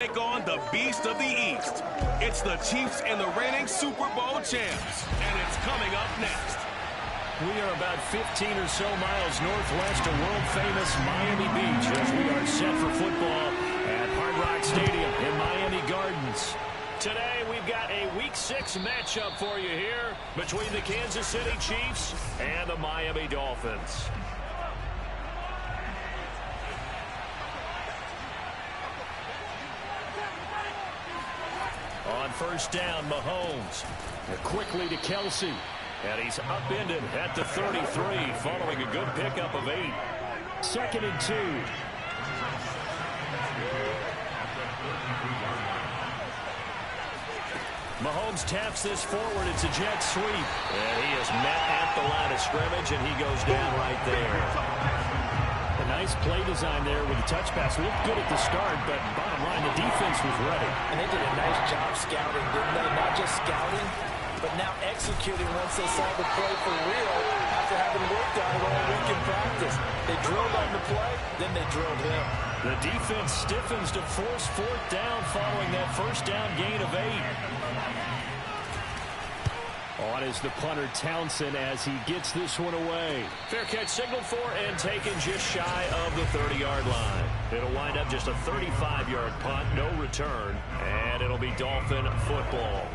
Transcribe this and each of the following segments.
Take on the beast of the East. It's the Chiefs and the reigning Super Bowl champs, and it's coming up next. We are about 15 or so miles northwest of world-famous Miami Beach as we are set for football at Hard Rock Stadium in Miami Gardens. Today, we've got a Week 6 matchup for you here between the Kansas City Chiefs and the Miami Dolphins. On first down, Mahomes. Quickly to Kelsey. And he's upended at the 33 following a good pickup of 8. 2nd and 2. Mahomes taps this forward. It's a jet sweep. And he is met at the line of scrimmage, and he goes down right there. A nice play design there with the touch pass. Looked good at the start, but bottom line, the defense was ready. And they did a nice job scouting, didn't they? Not just scouting, but now executing once they saw the play for real after having worked on it all week in practice. They drilled on the play, then they drilled him. The defense stiffens to force 4th down following that first down gain of 8. On is the punter Townsend as he gets this one away. Fair catch signaled for and taken just shy of the 30-yard line. It'll wind up just a 35-yard punt, no return, and it'll be Dolphin football.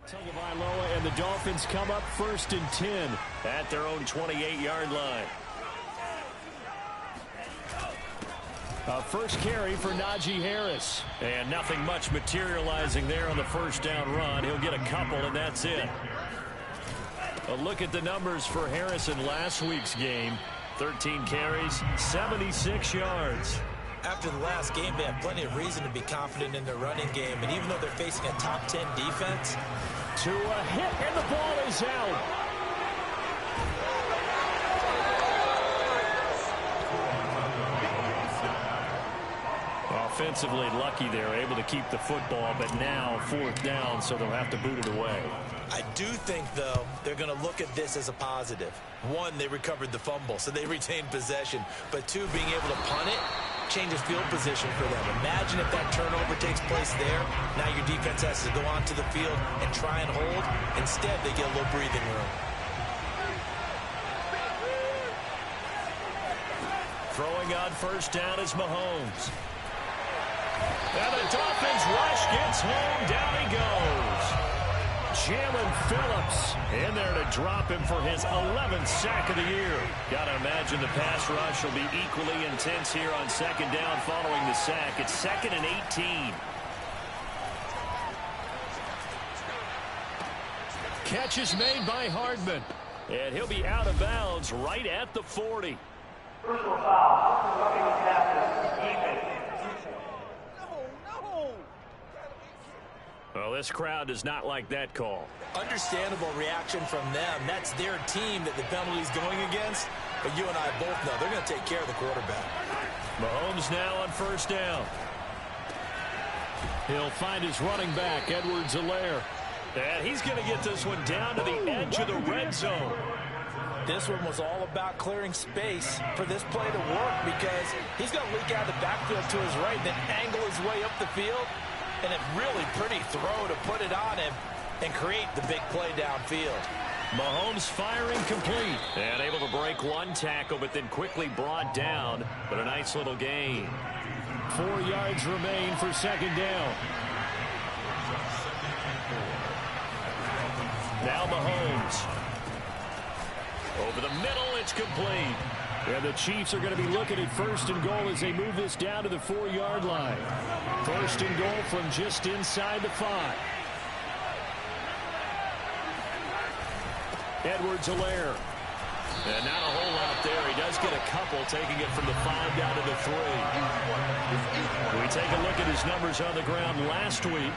Tagovailoa and the Dolphins come up 1st and 10 at their own 28-yard line. A first carry for Najee Harris. And nothing much materializing there on the first down run. He'll get a couple, and that's it. A look at the numbers for Harris in last week's game. 13 carries, 76 yards. After the last game, they have plenty of reason to be confident in their running game. And even though they're facing a top 10 defense. To a hit, and the ball is out. Offensively lucky they're able to keep the football, but now 4th down, so they'll have to boot it away. I do think, though, they're going to look at this as a positive. 1, they recovered the fumble, so they retained possession. But 2, being able to punt it changes field position for them. Imagine if that turnover takes place there. Now your defense has to go onto the field and try and hold. Instead, they get a little breathing room. Throwing on first down is Mahomes. And the Dolphins rush gets home. Down he goes. Jalen Phillips in there to drop him for his 11th sack of the year. Got to imagine the pass rush will be equally intense here on 2nd down following the sack. It's 2nd and 18. Catch is made by Hardman. And he'll be out of bounds right at the 40. Personal foul. Roughing the passes. Well, this crowd does not like that call. Understandable reaction from them. That's their team that the penalty's going against. But you and I both know they're going to take care of the quarterback. Mahomes now on first down. He'll find his running back, Edwards-Helaire. And he's going to get this one down to the edge of the red zone. This one was all about clearing space for this play to work because he's going to leak out of the backfield to his right, then angle his way up the field. And a really pretty throw to put it on him and create the big play downfield. Mahomes firing complete. And able to break one tackle, but then quickly brought down. But a nice little gain. 4 yards remain for 2nd down. Now Mahomes. Over the middle, it's complete. And the Chiefs are going to be looking at 1st and goal as they move this down to the 4-yard line. 1st and goal from just inside the 5. Edwards-Helaire. And not a whole lot there. He does get a couple, taking it from the 5 down to the 3. We take a look at his numbers on the ground last week.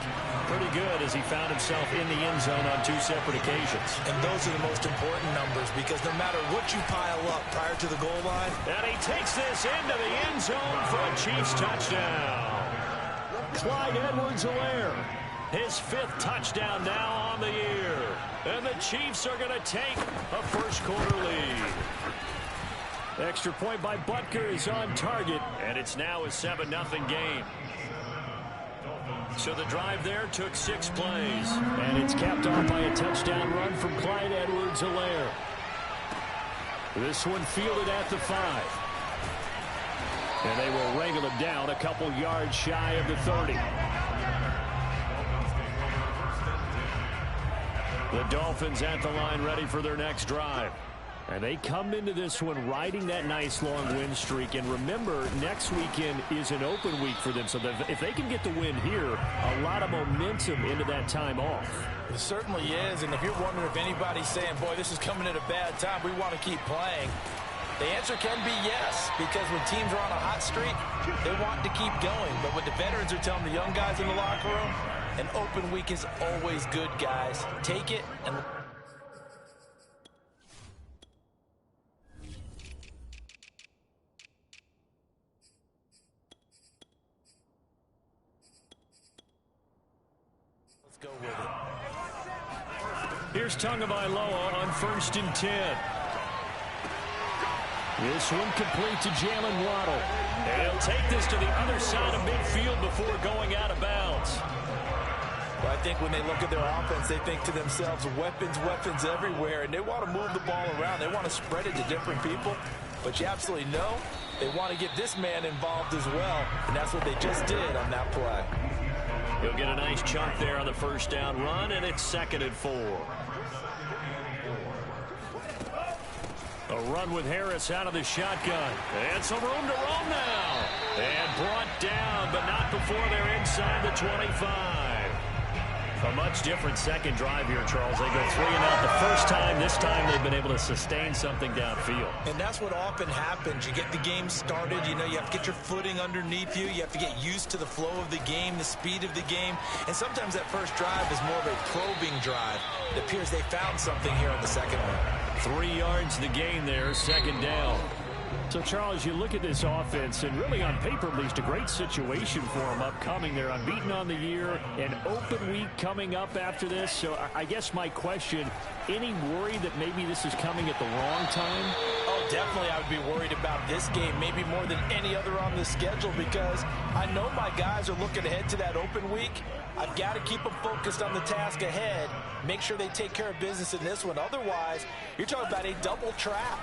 Pretty good as he found himself in the end zone on 2 separate occasions. And those are the most important numbers because no matter what you pile up prior to the goal line. And he takes this into the end zone for a Chiefs touchdown. Clyde Edwards-Helaire. His 5th touchdown now on the year. And the Chiefs are going to take a first-quarter lead. Extra point by Butker is on target, and it's now a 7-0 game. So the drive there took 6 plays, and it's capped off by a touchdown run from Clyde Edwards-Helaire. This one fielded at the 5. And they will wrangle him down a couple yards shy of the 30. The Dolphins at the line ready for their next drive. And they come into this one riding that nice long win streak. And remember, next weekend is an open week for them. So that if they can get the win here, a lot of momentum into that time off. It certainly is. And if you're wondering if anybody's saying, boy, this is coming at a bad time, we want to keep playing, the answer can be yes, because when teams are on a hot streak, they want to keep going. But what the veterans are telling the young guys in the locker room, an open week is always good, guys. Take it and... let's go with it. Here's Tagovailoa on 1st and 10. This one complete to Jalen Waddle. And he'll take this to the other side of midfield before going out of bounds. Well, I think when they look at their offense, they think to themselves, weapons, weapons everywhere, and they want to move the ball around. They want to spread it to different people. But you absolutely know they want to get this man involved as well, and that's what they just did on that play. He'll get a nice chunk there on the first down run, and it's 2nd and 4. A run with Harris out of the shotgun. And some room to roam now. And brought down, but not before they're inside the 25. A much different second drive here, Charles. They go 3 and out the first time. This time they've been able to sustain something downfield. And that's what often happens. You get the game started. You know, you have to get your footing underneath you. You have to get used to the flow of the game, the speed of the game. And sometimes that first drive is more of a probing drive. It appears they found something here on the second one. 3 yards the gain there, 2nd down. So, Charles, you look at this offense, and really on paper, at least, a great situation for them upcoming. They're unbeaten on the year, an open week coming up after this. So I guess my question, any worry that maybe this is coming at the wrong time? Oh, definitely I would be worried about this game, maybe more than any other on the schedule, because I know my guys are looking ahead to that open week. I've got to keep them focused on the task ahead, make sure they take care of business in this one. Otherwise, you're talking about a double trap.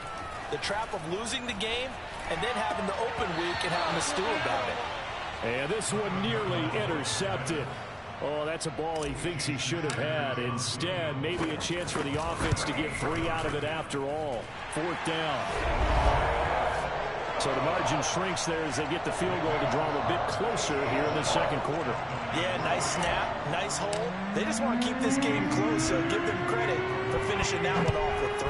The trap of losing the game and then having the open week and having to stew about it. And this one nearly intercepted. Oh, that's a ball he thinks he should have had. Instead, maybe a chance for the offense to get 3 out of it after all. 4th down. So the margin shrinks there as they get the field goal to draw a bit closer here in the 2nd quarter. Yeah, nice snap, nice hole. They just want to keep this game close, so give them credit for finishing that one off with 3.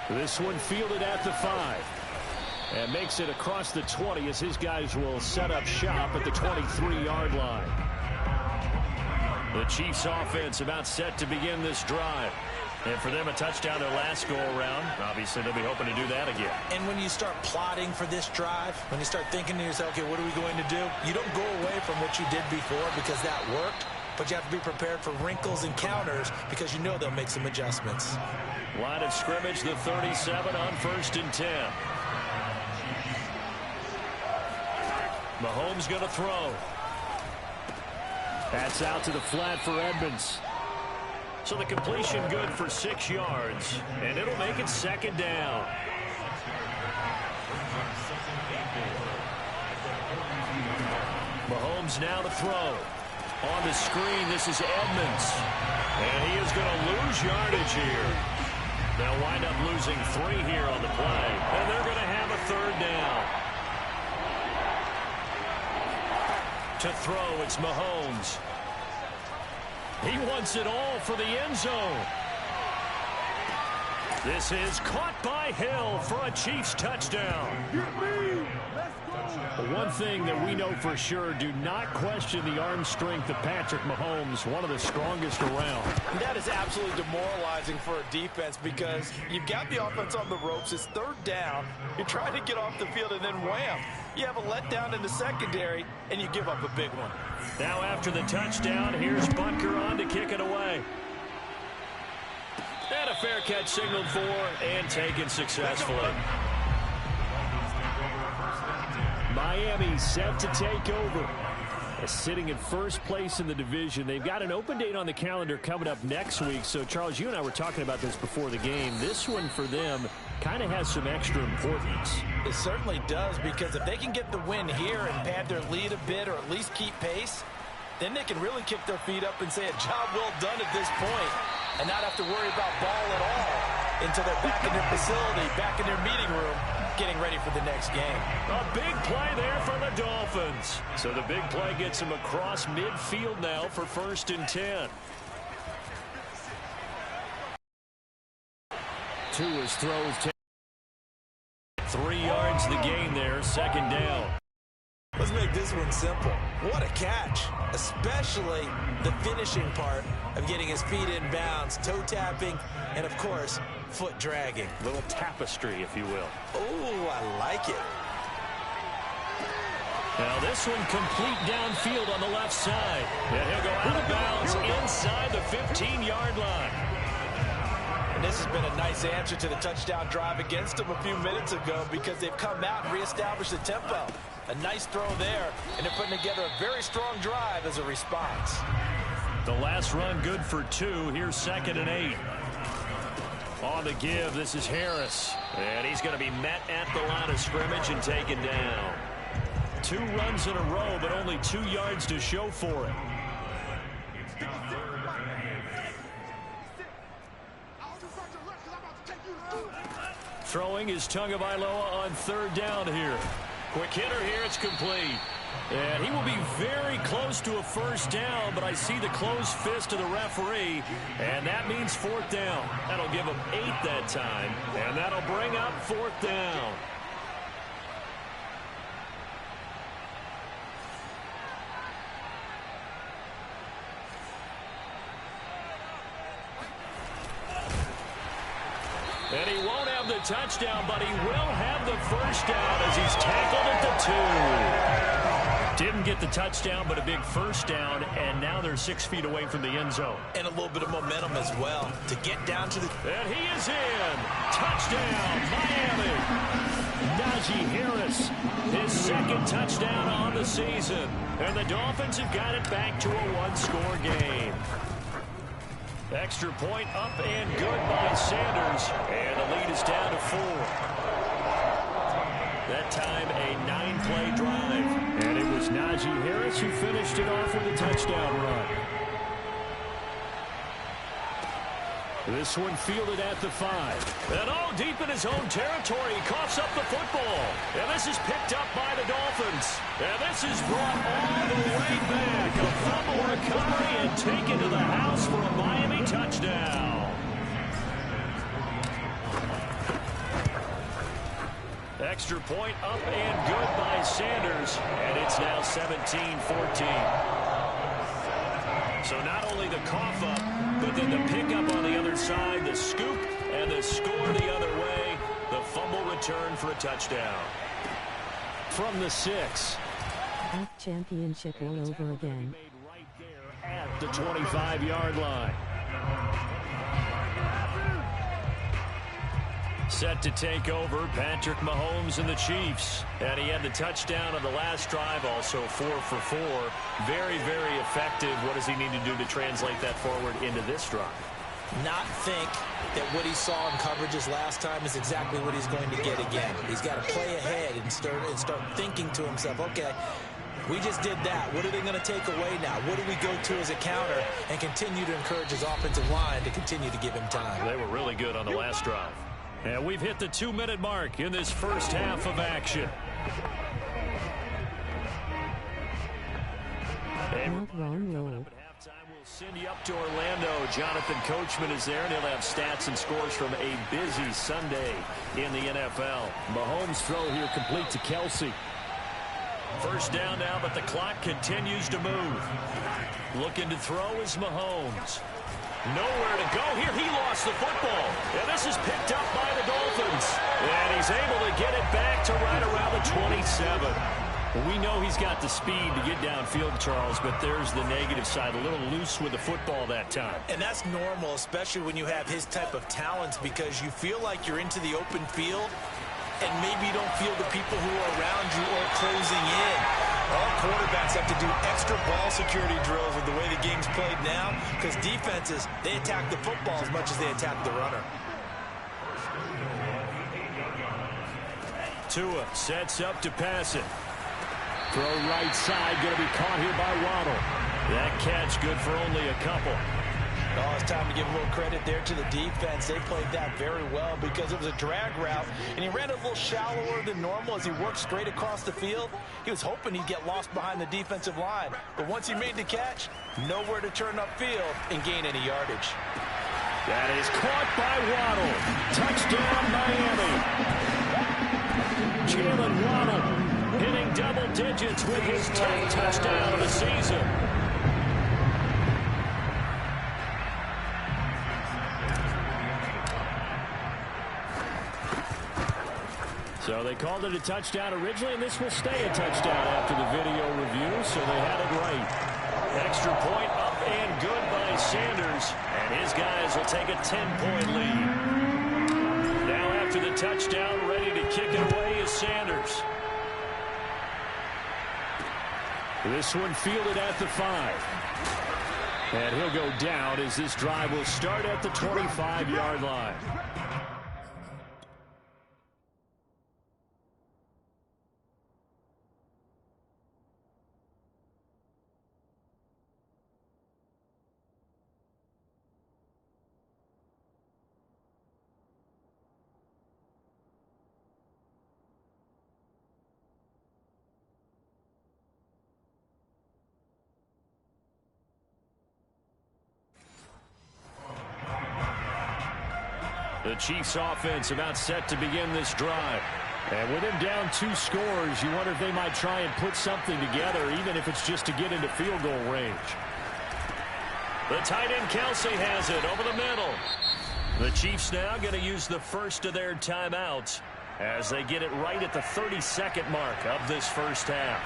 This one fielded at the 5. And makes it across the 20 as his guys will set up shop at the 23-yard line. The Chiefs offense about set to begin this drive. And for them, a touchdown their last go-around. Obviously, they'll be hoping to do that again. And when you start plotting for this drive, when you start thinking to yourself, okay, what are we going to do? You don't go away from what you did before because that worked. But you have to be prepared for wrinkles and counters because you know they'll make some adjustments. Line of scrimmage, the 37 on 1st and 10. Mahomes going to throw. That's out to the flat for Edmonds. So the completion good for 6 yards, and it'll make it 2nd down. Mahomes now to throw. On the screen, this is Edmonds. And he is going to lose yardage here. They'll wind up losing 3 here on the play. And they're going to have a 3rd down. To throw, it's Mahomes. He wants it all for the end zone. This is caught by Hill for a Chiefs touchdown. One thing that we know for sure, do not question the arm strength of Patrick Mahomes, one of the strongest around. And that is absolutely demoralizing for a defense because you've got the offense on the ropes. It's 3rd down. You're trying to get off the field and then wham. You have a letdown in the secondary, and you give up a big one. Now after the touchdown, here's Bunker on to kick it away. And a fair catch signaled for and taken successfully. Miami set to take over. Sitting in first place in the division. They've got an open date on the calendar coming up next week. So, Charles, you and I were talking about this before the game. This one for them kind of has some extra importance. It certainly does, because if they can get the win here and pad their lead a bit or at least keep pace, then they can really kick their feet up and say a job well done at this point and not have to worry about ball at all until they're back in their facility, back in their meeting room, getting ready for the next game. A big play there for the Dolphins. So the big play gets them across midfield now for 1st and 10. To his throws. 3 yards the gain there, 2nd down. Let's make this one simple. What a catch, especially the finishing part of getting his feet in bounds, toe tapping, and of course, foot dragging. Little tapestry, if you will. Oh, I like it. Now this one complete downfield on the left side. And he'll go out of bounds inside the 15-yard line. And this has been a nice answer to the touchdown drive against them a few minutes ago, because they've come out and reestablished the tempo. A nice throw there, and they're putting together a very strong drive as a response. The last run good for 2. Here's 2nd and 8. On the give, this is Harris. And he's going to be met at the line of scrimmage and taken down. 2 runs in a row, but only 2 yards to show for it. Throwing is Tagovailoa on 3rd down here. Quick hitter here, it's complete. And he will be very close to a 1st down, but I see the closed fist of the referee, and that means 4th down. That'll give him 8 that time, and that'll bring up 4th down. And he won't have the touchdown, but he will have the 1st down as he's tackled at the 2. Didn't get the touchdown, but a big 1st down, and now they're 6 feet away from the end zone. And a little bit of momentum as well to get down to the... And he is in. Touchdown, Miami. Najee Harris, his 2nd touchdown on the season. And the Dolphins have got it back to a 1-score game. Extra point up and good by Sanders. And the lead is down to 4. That time a 9-play drive. And it was Najee Harris who finished it off with a touchdown run. This one fielded at the 5. And deep in his own territory, he coughs up the football. And this is picked up by the Dolphins. And this is brought all the way back. A fumble recovery and taken to the house for a Miami touchdown. Extra point up and good by Sanders. And it's now 17-14. So not only the cough up, but then the pickup on the other side, the scoop, and the score the other way. The fumble return for a touchdown. From the 6. Back championship all over again. Right there at the 25-yard line. Set to take over, Patrick Mahomes and the Chiefs. And he had the touchdown on the last drive, also 4 for 4. Very, very effective. What does he need to do to translate that forward into this drive? Not think that what he saw in coverages last time is exactly what he's going to get again. He's got to play ahead and start thinking to himself, okay, we just did that. What are they going to take away now? What do we go to as a counter? And continue to encourage his offensive line to continue to give him time. They were really good on the last drive. And we've hit the 2-minute mark in this first half of action. Not wrong roll. We'll send you up to Orlando. Jonathan Coachman is there, and he'll have stats and scores from a busy Sunday in the NFL. Mahomes' throw here complete to Kelsey. 1st down now, but the clock continues to move. Looking to throw is Mahomes. Nowhere to go here. He lost the football. And this is picked up by the Dolphins. And he's able to get it back to right around the 27. We know he's got the speed to get downfield, Charles, but there's the negative side. A little loose with the football that time. And that's normal, especially when you have his type of talents, because you feel like you're into the open field and maybe you don't feel the people who are around you or closing in. All quarterbacks have to do extra ball security drills with the way the game's played now, because defenses, they attack the football as much as they attack the runner. Tua sets up to pass it. Throw right side, going to be caught here by Waddle. That catch good for only a couple. Oh, it's time to give a little credit there to the defense. They played that very well because it was a drag route, and he ran a little shallower than normal as he worked straight across the field. He was hoping he'd get lost behind the defensive line, but once he made the catch, nowhere to turn upfield and gain any yardage. That is caught by Waddle. Touchdown, Miami. Jalen Waddle hitting double digits with his 10th touchdown of the season. So they called it a touchdown originally, and this will stay a touchdown after the video review, so they had it right. Extra point up and good by Sanders, and his guys will take a 10-point lead. Now after the touchdown, ready to kick it away is Sanders. This one fielded at the 5. And he'll go down as this drive will start at the 25-yard line. The Chiefs offense about set to begin this drive. And with him down 2 scores, you wonder if they might try and put something together, even if it's just to get into field goal range. The tight end Kelsey has it over the middle. The Chiefs now going to use the first of their timeouts as they get it right at the 30-second mark of this first half.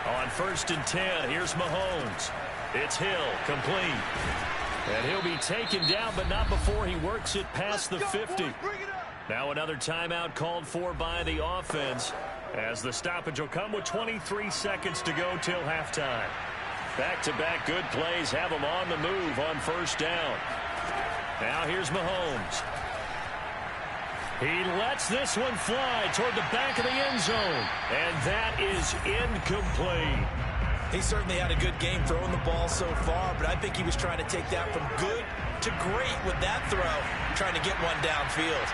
On 1st and 10, here's Mahomes. It's Hill, complete. And he'll be taken down, but not before he works it past the 50. Now another timeout called for by the offense, as the stoppage will come with 23 seconds to go till halftime. Back-to-back good plays have them on the move on 1st down. Now here's Mahomes. He lets this one fly toward the back of the end zone, and that is incomplete. He certainly had a good game throwing the ball so far, but I think he was trying to take that from good to great with that throw, trying to get one downfield.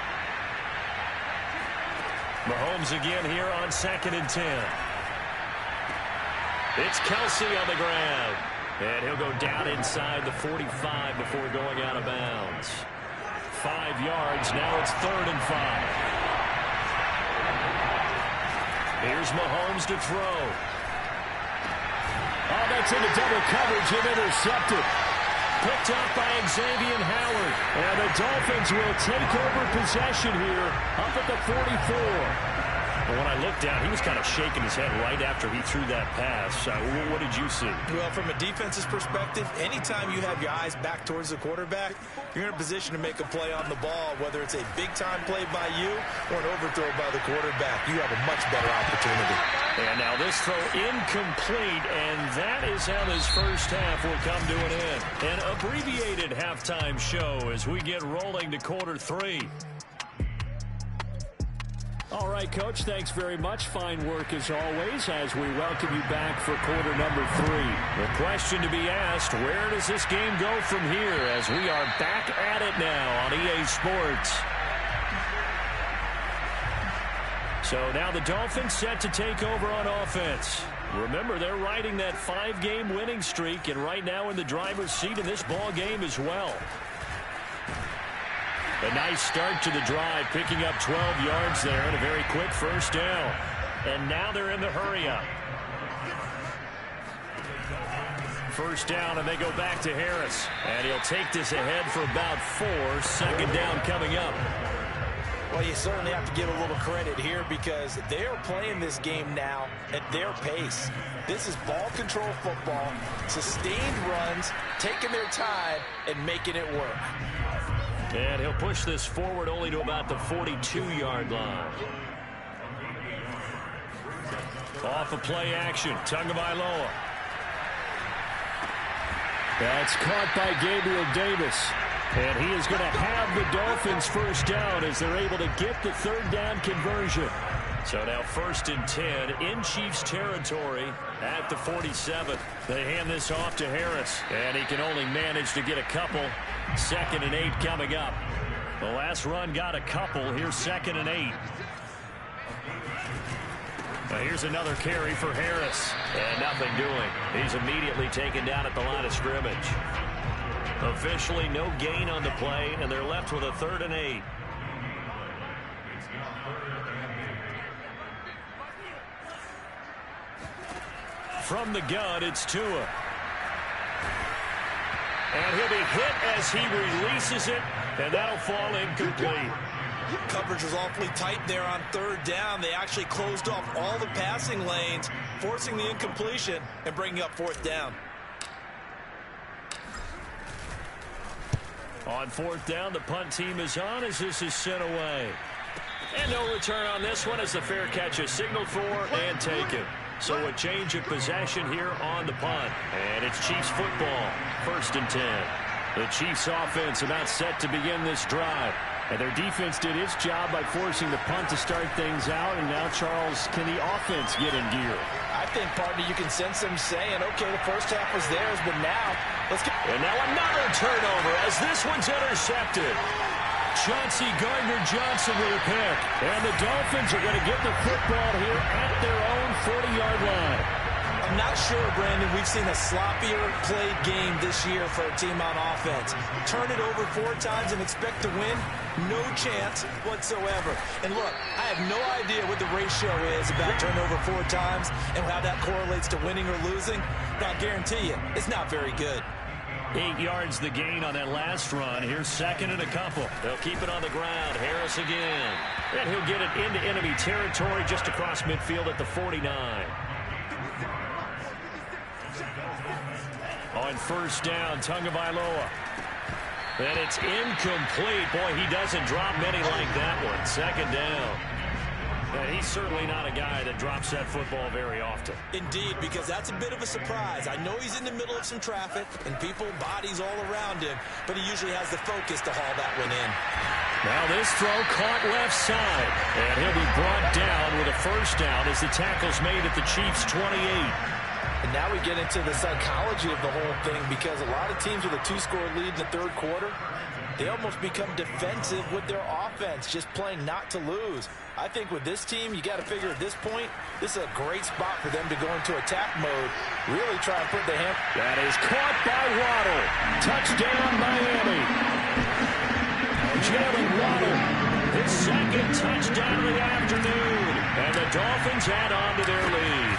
Mahomes again here on 2nd and 10. It's Kelsey on the ground, and he'll go down inside the 45 before going out of bounds. 5 yards, now it's 3rd and 5. Here's Mahomes to throw. Oh, that's into double coverage and intercepted. Picked up by Xavier Howard. And the Dolphins will take over possession here up at the 44. Well, when I looked down, he was kind of shaking his head right after he threw that pass. What did you see? Well, from a defense's perspective, anytime you have your eyes back towards the quarterback, you're in a position to make a play on the ball, whether it's a big-time play by you or an overthrow by the quarterback. You have a much better opportunity. And now this throw incomplete, and that is how this first half will come to an end. An abbreviated halftime show as we get rolling to quarter 3. All right, Coach, thanks very much. Fine work as always as we welcome you back for quarter number 3. The question to be asked, where does this game go from here as we are back at it now on EA Sports? So now the Dolphins set to take over on offense. Remember, they're riding that 5-game winning streak, and right now in the driver's seat in this ball game as well. A nice start to the drive, picking up 12 yards there and a very quick first down. And now they're in the hurry-up. first down, and they go back to Harris. And he'll take this ahead for about 4. Second down coming up. Well, you certainly have to give a little credit here because they are playing this game now at their pace. This is ball control football, sustained runs, taking their time, and making it work. And he'll push this forward only to about the 42-yard line. Off of play action, Tagovailoa. That's caught by Gabriel Davis. And he is going to have the Dolphins first down as they're able to get the third down conversion. So now 1st and 10 in Chiefs territory at the 47. They hand this off to Harris, and he can only manage to get a couple. 2nd and 8 coming up. The last run got a couple. Here's 2nd and 8. Now here's another carry for Harris, and nothing doing. He's immediately taken down at the line of scrimmage. Officially no gain on the play, and they're left with a 3rd and 8. From the gun, it's Tua. And he'll be hit as he releases it, and that'll fall incomplete. Coverage was awfully tight there on 3rd down. They actually closed off all the passing lanes, forcing the incompletion and bringing up 4th down. On 4th down, the punt team is on as this is sent away. And no return on this one as the fair catch is signaled for and taken. So a change of possession here on the punt. And it's Chiefs football, 1st and 10. The Chiefs offense about set to begin this drive. And their defense did its job by forcing the punt to start things out. And now, Charles, can the offense get in gear? I think, partner, you can sense them saying, okay, the first half was theirs, but now let's get... And now another turnover as this one's intercepted. Chauncey Gardner-Johnson with a pick. And the Dolphins are going to get the football here at their own 40-yard line. I'm not sure, Brandon, we've seen a sloppier played game this year for a team on offense. Turn it over 4 times and expect to win? No chance whatsoever. And look, I have no idea what the ratio is about turnover 4 times and how that correlates to winning or losing. But I'll guarantee you, it's not very good. 8 yards the gain on that last run. Here's 2nd and a couple. They'll keep it on the ground. Harris again. And he'll get it into enemy territory just across midfield at the 49. On 1st down, Tagovailoa. And it's incomplete. Boy, he doesn't drop many like that one. 2nd down. And he's certainly not a guy that drops that football very often. Indeed, because that's a bit of a surprise. I know he's in the middle of some traffic and people, bodies all around him, but he usually has the focus to haul that one in. Now this throw caught left side. And he'll be brought down with a first down as the tackle's made at the Chiefs' 28. And now we get into the psychology of the whole thing because a lot of teams with a 2-score lead in the 3rd quarter, they almost become defensive with their offense, just playing not to lose. I think with this team, you got to figure at this point, this is a great spot for them to go into attack mode, really try and put the hand. That is caught by Waddle. Touchdown, Miami. Jalen Waddle, his 2nd touchdown of the afternoon. And the Dolphins add on to their lead.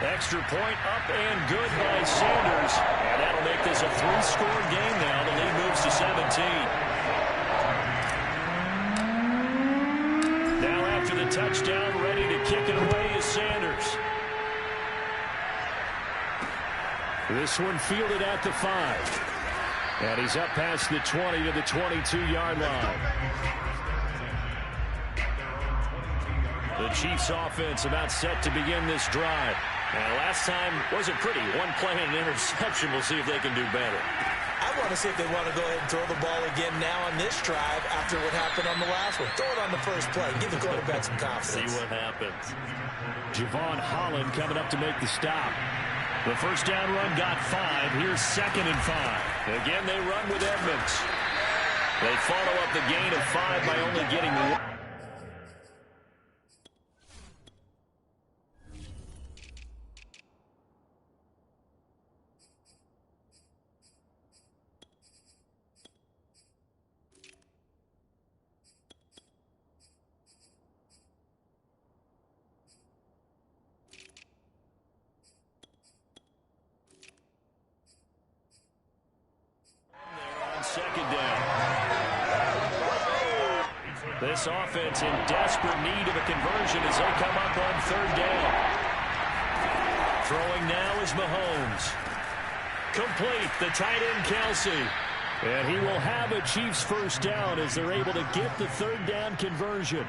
Extra point up and good by Sanders. And that'll make this a 3-score game now. The lead moves to 17. Now after the touchdown, ready to kick it away is Sanders. This one fielded at the 5. And he's up past the 20 to the 22-yard line. The Chiefs offense about set to begin this drive. And last time wasn't pretty. 1 play and an interception. We'll see if they can do better. I want to see if they want to go ahead and throw the ball again now on this drive after what happened on the last one. Throw it on the first play. Give the quarterback some confidence. See what happens. Javon Holland coming up to make the stop. The first down run got 5. Here's 2nd and 5. Again, they run with Edmonds. They follow up the gain of 5 by only getting 1. This offense in desperate need of a conversion as they come up on third down. Throwing now is Mahomes. Complete, the tight end Kelsey. And he will have a Chiefs first down as they're able to get the third down conversion.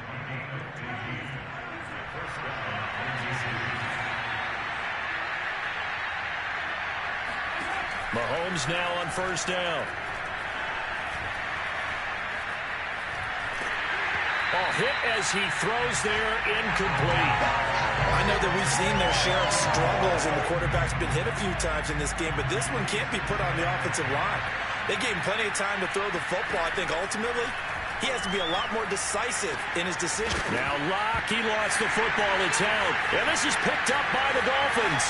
Mahomes now on first down. Hit as he throws there, incomplete. I know that we've seen their share of struggles, and the quarterback's been hit a few times in this game, but this one can't be put on the offensive line. They gave him plenty of time to throw the football. I think ultimately he has to be a lot more decisive in his decision. Now Locke, he lost the football. It's out, and this is picked up by the Dolphins.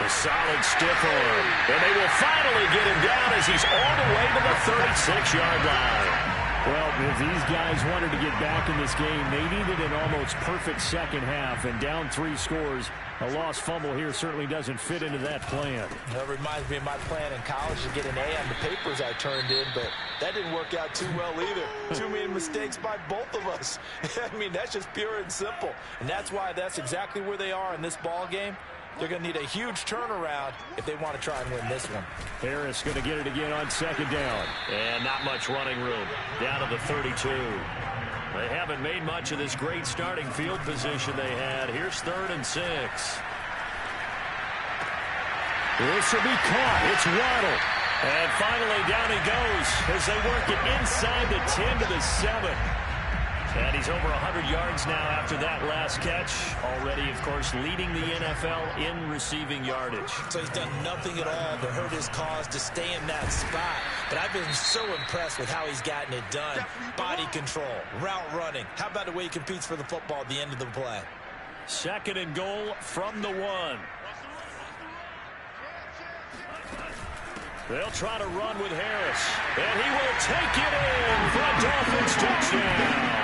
A solid stiff arm, and they will finally get him down as he's all the way to the 36-yard line. Well, if these guys wanted to get back in this game, they needed an almost perfect second half, and down 3 scores. A lost fumble here certainly doesn't fit into that plan. That reminds me of my plan in college to get an A on the papers I turned in, but that didn't work out too well either. Too many mistakes by both of us. I mean, that's just pure and simple. And that's why that's exactly where they are in this ball game. They're going to need a huge turnaround if they want to try and win this one. Harris going to get it again on second down. And not much running room. Down to the 32. They haven't made much of this great starting field position they had. Here's 3rd and 6. This will be caught. It's Waddle. And finally down he goes as they work it inside the 10 to the 7. And he's over 100 yards now after that last catch. Already, of course, leading the NFL in receiving yardage. So he's done nothing at all to hurt his cause to stay in that spot. But I've been so impressed with how he's gotten it done. Body control, route running. How about the way he competes for the football at the end of the play? 2nd and goal from the 1. They'll try to run with Harris. And he will take it in for a Dolphins touchdown.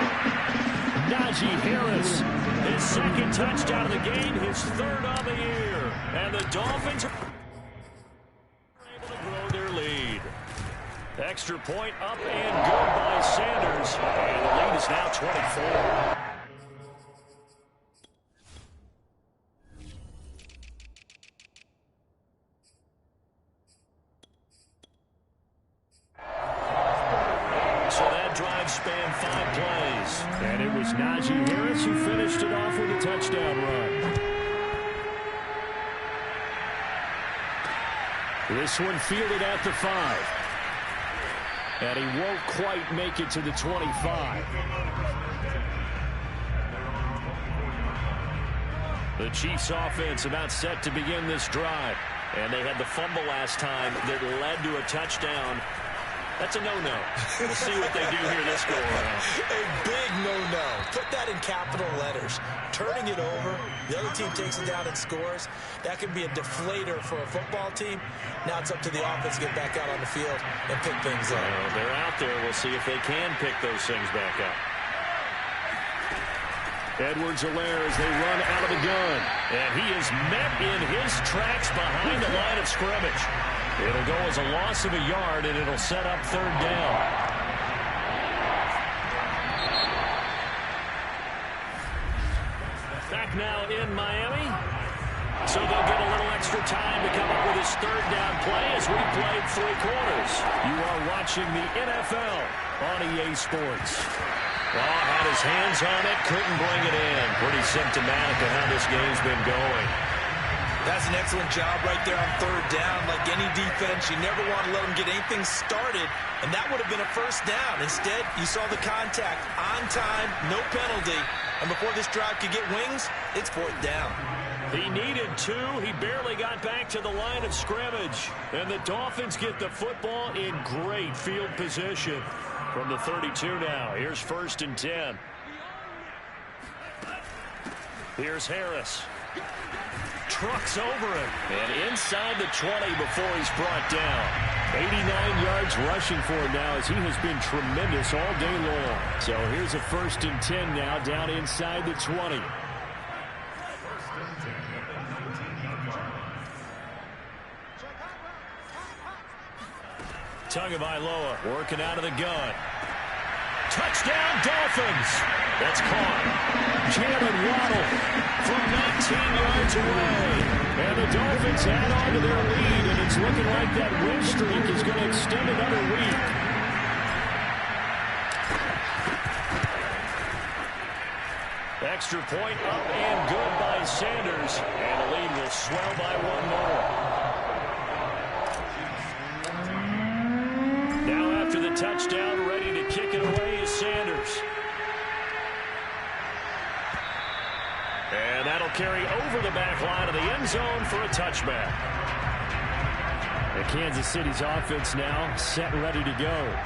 Najee Harris, his 2nd touchdown of the game, his 3rd on the year. And the Dolphins are able to grow their lead. Extra point up and good by Sanders. And the lead is now 24. Span 5 plays. And it was Najee Harris who finished it off with a touchdown run. This one fielded at the 5. And he won't quite make it to the 25. The Chiefs offense about set to begin this drive. And they had the fumble last time that led to a touchdown. That's a no-no. We'll see what they do here this go around. A big no-no. Put that in capital letters. Turning it over, the other team takes it down and scores. That can be a deflator for a football team. Now it's up to the offense to get back out on the field and pick things up. Well, they're out there. We'll see if they can pick those things back up. Edwards-Helaire as they run out of the gun. And he is met in his tracks behind the line of scrimmage. It'll go as a loss of a yard, and it'll set up 3rd down. Back now in Miami. So they'll get a little extra time to come up with his 3rd down play as we played 3 quarters. You are watching the NFL on EA Sports. Had his hands on it, couldn't bring it in. Pretty symptomatic of how this game's been going. That's an excellent job right there on 3rd down. Like any defense, you never want to let them get anything started, and that would have been a 1st down. Instead, you saw the contact on time, no penalty, and before this drive could get wings, it's 4th down. He needed 2. He barely got back to the line of scrimmage, and the Dolphins get the football in great field position from the 32 now. Here's 1st and 10. Here's Harris. Trucks over him. And inside the 20 before he's brought down. 89 yards rushing for him now as he has been tremendous all day long. So here's a 1st and 10 now down inside the 20. Tagovailoa working out of the gun. Touchdown, Dolphins. That's caught. Jalen Waddle from 19 yards away. And the Dolphins add on to their lead, and it's looking like that win streak is going to extend another week. Extra point up and good by Sanders. And the lead will swell by one more. Now after the touchdown, ready to kick it away is Sanders. And that'll carry over the back line of the end zone for a touchback. And Kansas City's offense now set and ready to go.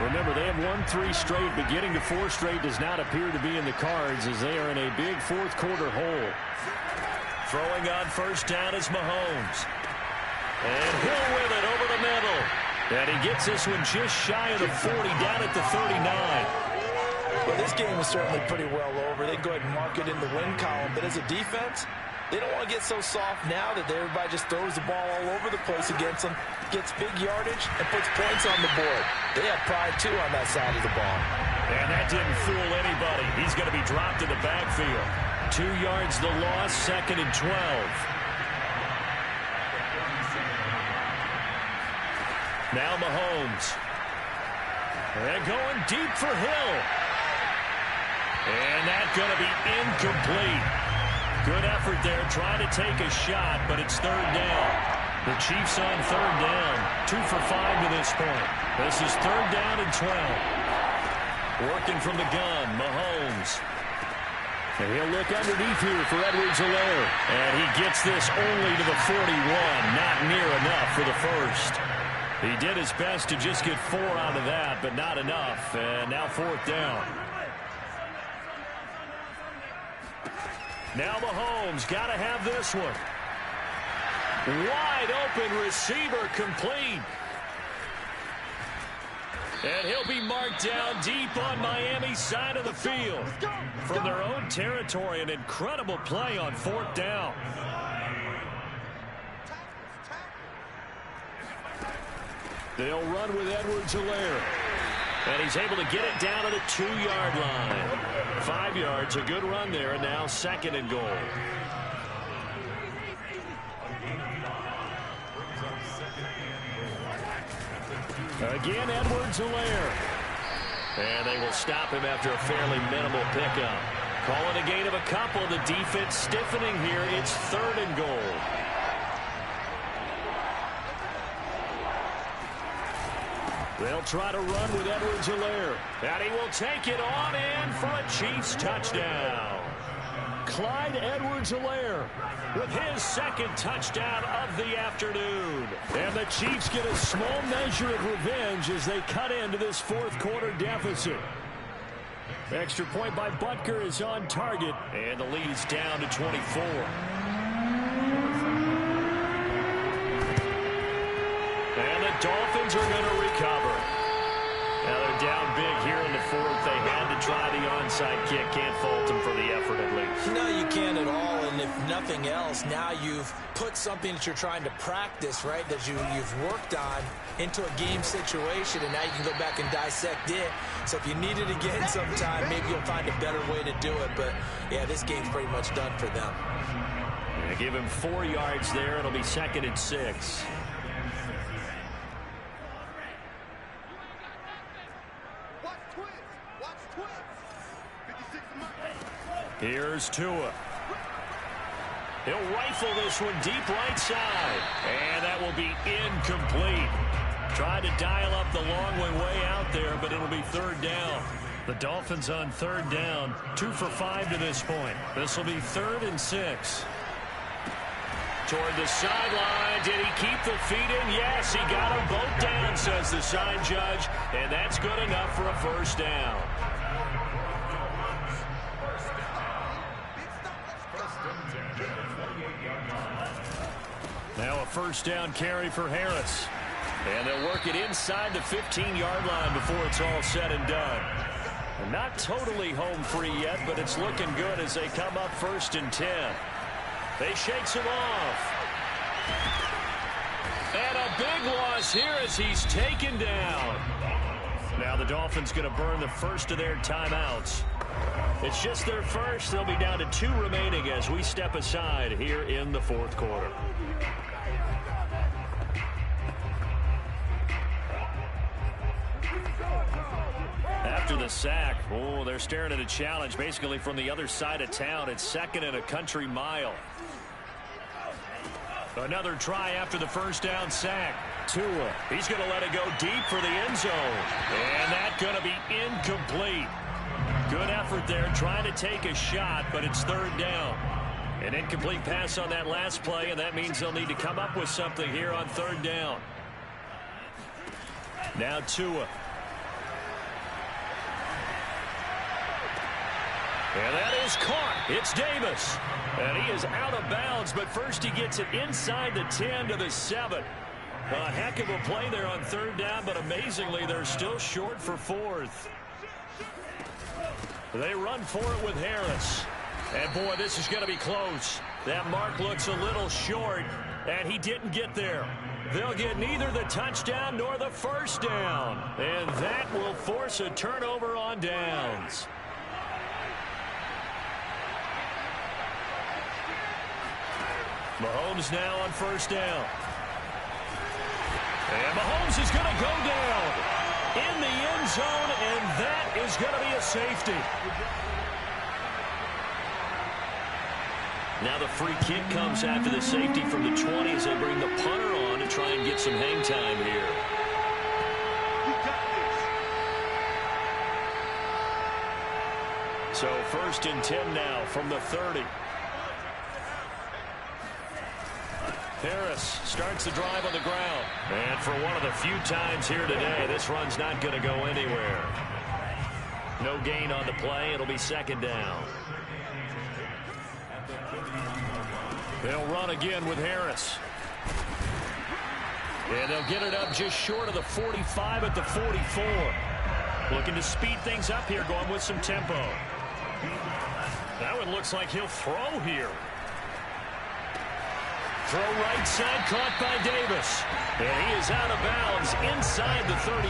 Remember, they have won 3 straight, but getting to 4 straight does not appear to be in the cards as they are in a big fourth quarter hole. Throwing on first down is Mahomes. And Hill with it over the middle. And he gets this one just shy of the 40, down at the 39. Well, this game is certainly pretty well over. They can go ahead and mark it in the win column. But as a defense, they don't want to get so soft now that everybody just throws the ball all over the place against them, gets big yardage, and puts points on the board. They have pride, too, on that side of the ball. And that didn't fool anybody. He's going to be dropped in the backfield. 2 yards the loss, 2nd and 12. Now Mahomes. And going deep for Hill. And that's going to be incomplete. Good effort there, trying to take a shot, but it's 3rd down. The Chiefs on 3rd down, 2 for 5 to this point. This is 3rd down and 12. Working from the gun, Mahomes. And he'll look underneath here for Edwards-Helaire. And he gets this only to the 41, not near enough for the first. He did his best to just get 4 out of that, but not enough. And now 4th down. Now Mahomes got to have this one. Wide open receiver complete. And he'll be marked down deep on Miami's side of the field. From their own territory, an incredible play on 4th down. They'll run with Edwards-Helaire. And he's able to get it down to the 2-yard line. 5 yards, a good run there, and now 2nd and goal. Again, Edwards-Helaire. And they will stop him after a fairly minimal pickup. Call it a gain of a couple. The defense stiffening here. It's 3rd and goal. They'll try to run with Edwards-Helaire. And he will take it on in for a Chiefs touchdown. Clyde Edwards-Helaire with his 2nd touchdown of the afternoon. And the Chiefs get a small measure of revenge as they cut into this fourth quarter deficit. Extra point by Butker is on target, and the lead is down to 24. And the Dolphins are going to recover. Now they're down big here in the fourth. They had to try the onside kick. Can't fault them for the effort at least. No, you can't at all. And if nothing else, now you've put something that you're trying to practice, right, that you've worked on into a game situation, and now you can go back and dissect it. So if you need it again sometime, maybe you'll find a better way to do it. But, yeah, this game's pretty much done for them. They give him 4 yards there. It'll be 2nd and 6. Here's Tua. He'll rifle this one deep right side. And that will be incomplete. Tried to dial up the long way out there, but it'll be 3rd down. The Dolphins on 3rd down. 2 for 5 to this point. This will be 3rd and 6. Toward the sideline. Did he keep the feet in? Yes, he got them both down, says the side judge. And that's good enough for a 1st down. Now a 1st down carry for Harris. And they'll work it inside the 15-yard line before it's all said and done. And not totally home free yet, but it's looking good as they come up 1st and 10. They shakes him off. And a big loss here as he's taken down. Now the the Dolphins going to burn the first of their timeouts. It's just their first. They'll be down to 2 remaining as we step aside here in the fourth quarter. After the sack, they're staring at a challenge basically from the other side of town. It's 2nd and a country mile. Another try after the first down sack. Tua, he's going to let it go deep for the end zone. And that's going to be incomplete. Good effort there trying to take a shot, but it's 3rd down. An incomplete pass on that last play, and that means they'll need to come up with something here on 3rd down. Now Tua. And that is caught. It's Davis. And he is out of bounds, but first he gets it inside the 10 to the 7. A heck of a play there on 3rd down, but amazingly, they're still short for 4th. They run for it with Harris. And, boy, this is going to be close. That mark looks a little short, and he didn't get there. They'll get neither the touchdown nor the first down. And that will force a turnover on downs. Mahomes now on 1st down. And Mahomes is going to go down in the end zone, and that is going to be a safety. Now the free kick comes after the safety from the 20 as they bring the punter on to try and get some hang time here. So 1st and 10 now from the 30. Harris starts the drive on the ground. And for one of the few times here today, this run's not going to go anywhere. No gain on the play. It'll be 2nd down. They'll run again with Harris. And they'll get it up just short of the 45 at the 44. Looking to speed things up here, going with some tempo. That one looks like he'll throw here. Throw right side, caught by Davis. And he is out of bounds inside the 35.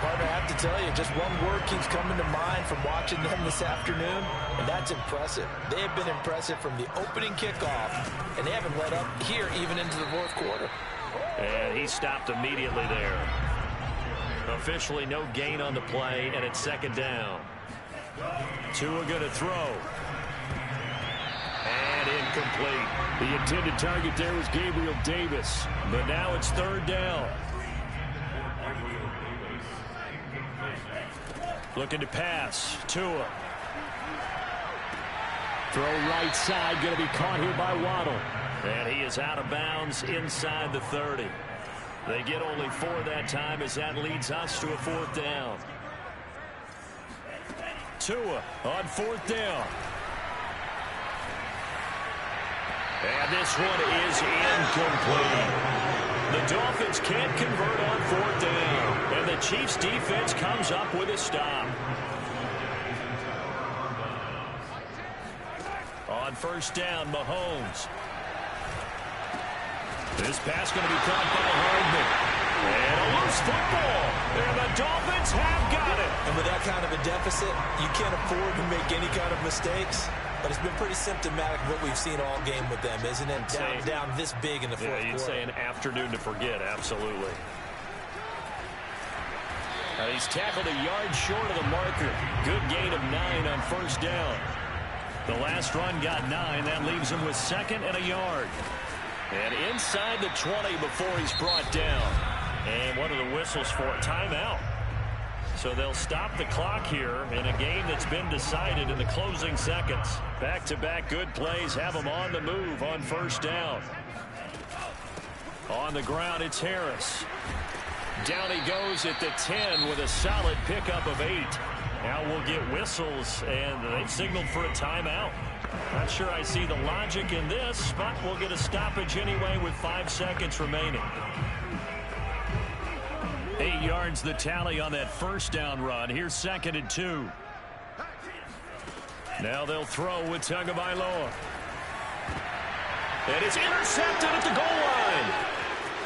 Partner, I have to tell you, just one word keeps coming to mind from watching them this afternoon, and that's impressive. They have been impressive from the opening kickoff, and they haven't let up here even into the 4th quarter. And he stopped immediately there. Officially no gain on the play, and it's 2nd down. Tua going to throw. And incomplete. The intended target there was Gabriel Davis. But now it's 3rd down. Looking to pass. Tua. Throw right side. Going to be caught here by Waddle. And he is out of bounds inside the 30. They get only 4 that time as that leads us to a 4th down. Tua on 4th down. And this one is incomplete. The Dolphins can't convert on 4th down. And the Chiefs defense comes up with a stop. On 1st down, Mahomes. This pass going to be caught by Hardman. And a loose football. And the Dolphins have got it. And with that kind of a deficit, you can't afford to make any kind of mistakes. But it's been pretty symptomatic of what we've seen all game with them, isn't it? Down this big in the 4th quarter. You'd say an afternoon to forget, absolutely. Now he's tackled a yard short of the marker. Good gain of 9 on 1st down. The last run got 9. That leaves him with 2nd and a yard. And inside the 20 before he's brought down. And what are the whistles for? Timeout. So they'll stop the clock here in a game that's been decided in the closing seconds. Back-to-back good plays have them on the move on 1st down. On the ground, it's Harris. Down he goes at the 10 with a solid pickup of 8. Now we'll get whistles, and they've signaled for a timeout. Not sure I see the logic in this, but we'll get a stoppage anyway with 5 seconds remaining. 8 yards the tally on that 1st down run. Here's 2nd and 2. Now they'll throw with Tagovailoa. And it's intercepted at the goal line.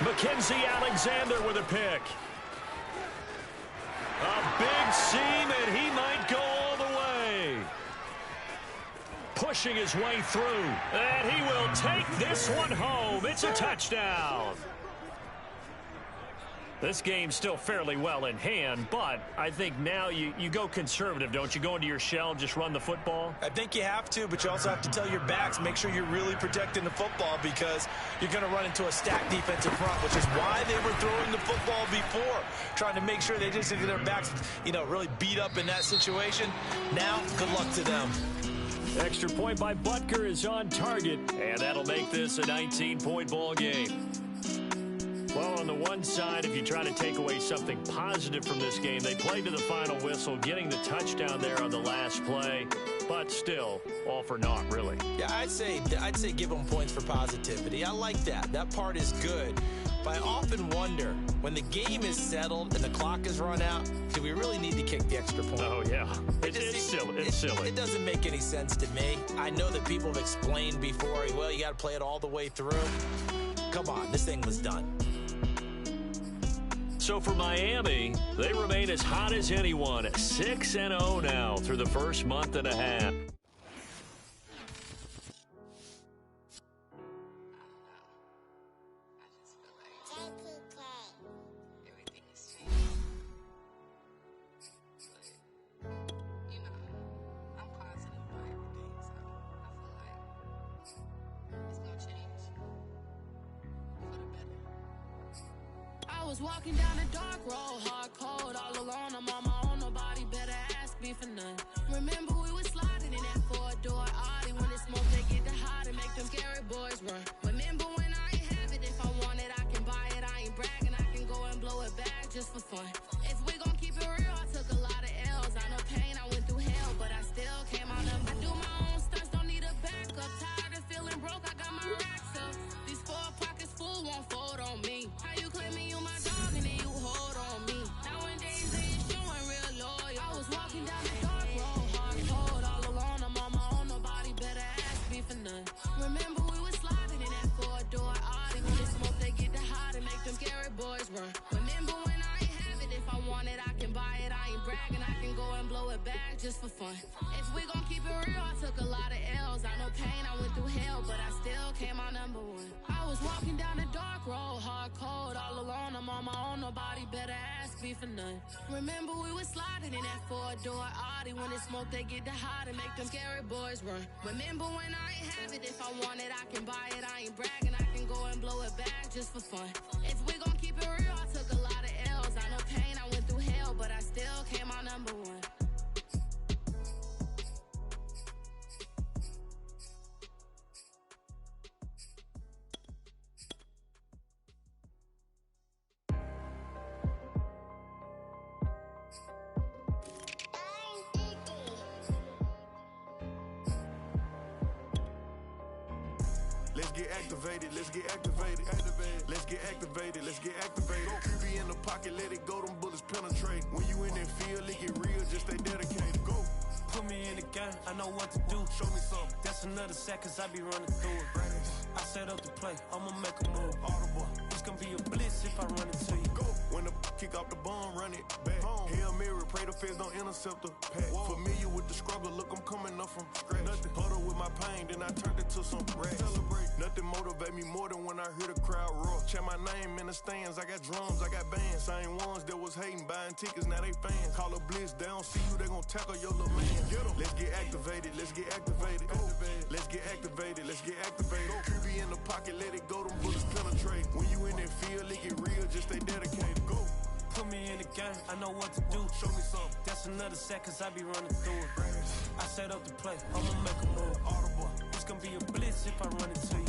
Mackenzie Alexander with a pick. A big seam, and he might go all the way. Pushing his way through, and he will take this one home. It's a touchdown. This game's still fairly well in hand, but I think now you go conservative, don't you? Go into your shell and just run the football? I think you have to, but you also have to tell your backs, make sure you're really protecting the football because you're going to run into a stacked defensive front, which is why they were throwing the football before, trying to make sure they just get their backs, really beat up in that situation. Now, good luck to them. Extra point by Butker is on target, and that'll make this a 19-point ball game. Well, on the one side, if you try to take away something positive from this game, they played to the final whistle, getting the touchdown there on the last play, but still, all for naught, really. Yeah, I'd say give them points for positivity. I like that. That part is good. But I often wonder, when the game is settled and the clock is run out, do we really need to kick the extra point? Oh, yeah. It's silly. It's silly. It doesn't make any sense to me. I know that people have explained before, well, you got to play it all the way through. Come on, this thing was done. So for Miami, they remain as hot as anyone at 6-0 now through the first month and a half. I was walking down a dark road, hard cold, all alone. I'm on my own, nobody better ask me for none. Remember we was sliding in that four-door Audi. When it smoke, they get the hot and make them scary boys run. Remember when I ain't have it, if I want it, I can buy it. I ain't bragging, I can go and blow it back just for fun. If we gon' keep it real, I took a lot of L's. I know pain, I went through hell, but I still came out of it. I do my own stunts, don't need a backup. Tired of feeling broke, I got my racks up. These 4 pockets full won't fold on me. How you claiming you my dog and then you hold on me? Nowadays they ain't showing real loyal. I was walking down the dark road, hard cold, all alone. I'm on my own, nobody better ask me for none. Remember we was sliding in that four-door Audi. When it smoke, they get the hot and make them scary boys run. Remember when I ain't have it, if I want it, I can buy it. I ain't bragging, I can go and blow it back just for fun. If we gon' keep it real, I took a lot of L's. I know pain, I went through hell, but I still came out number one. I was walking down a dark road, hard cold, all alone. I'm on my own, nobody better ask me for none. Remember we was sliding in that four-door Audi. When it smoke, they get the hot and make them scary boys run. Remember when I ain't have it, if I want it, I can buy it. I ain't bragging, I can go and blow it back just for fun. If we gon' keep it real, I took a lot of L's. I know pain, I went through hell, but I still came out number one. Let's get activated, let's get activated, let's get activated, let's get activated. QB in the pocket, let it go, them bullets penetrate. When you in that field, it get real, just stay dedicated. Go. Put me in the game, I know what to do. Show me something. That's another seconds, I be running through it. I set up the play, I'ma make a move. Audible. It's gonna be a blitz if I run into you. Go. When the kick off the bomb, run it back. Home. Hail Mary, pray the feds don't intercept the pack. Familiar with the struggle, look, I'm coming up from scratch. Nothing. Huddle with my pain, then I turned it to some racks. Celebrate. Nothing motivate me more than when I hear the crowd roar. Check my name in the stands, I got drums, I got bands. Same ones that was hating, buying tickets, now they fans. Call a blitz, they don't see you, they gon' tackle your little man. Get 'em. Let's get activated, let's get activated. Go. Let's get activated, let's get activated. QB in the pocket, let it go, them bullets penetrate. When you in that field, it get real, just stay dedicated. Go. Put me in the game, I know what to do. Show me something. That's another seconds, I be running through it. I set up the play, I'ma make a move. Audible. It's gonna be a blitz if I run into you.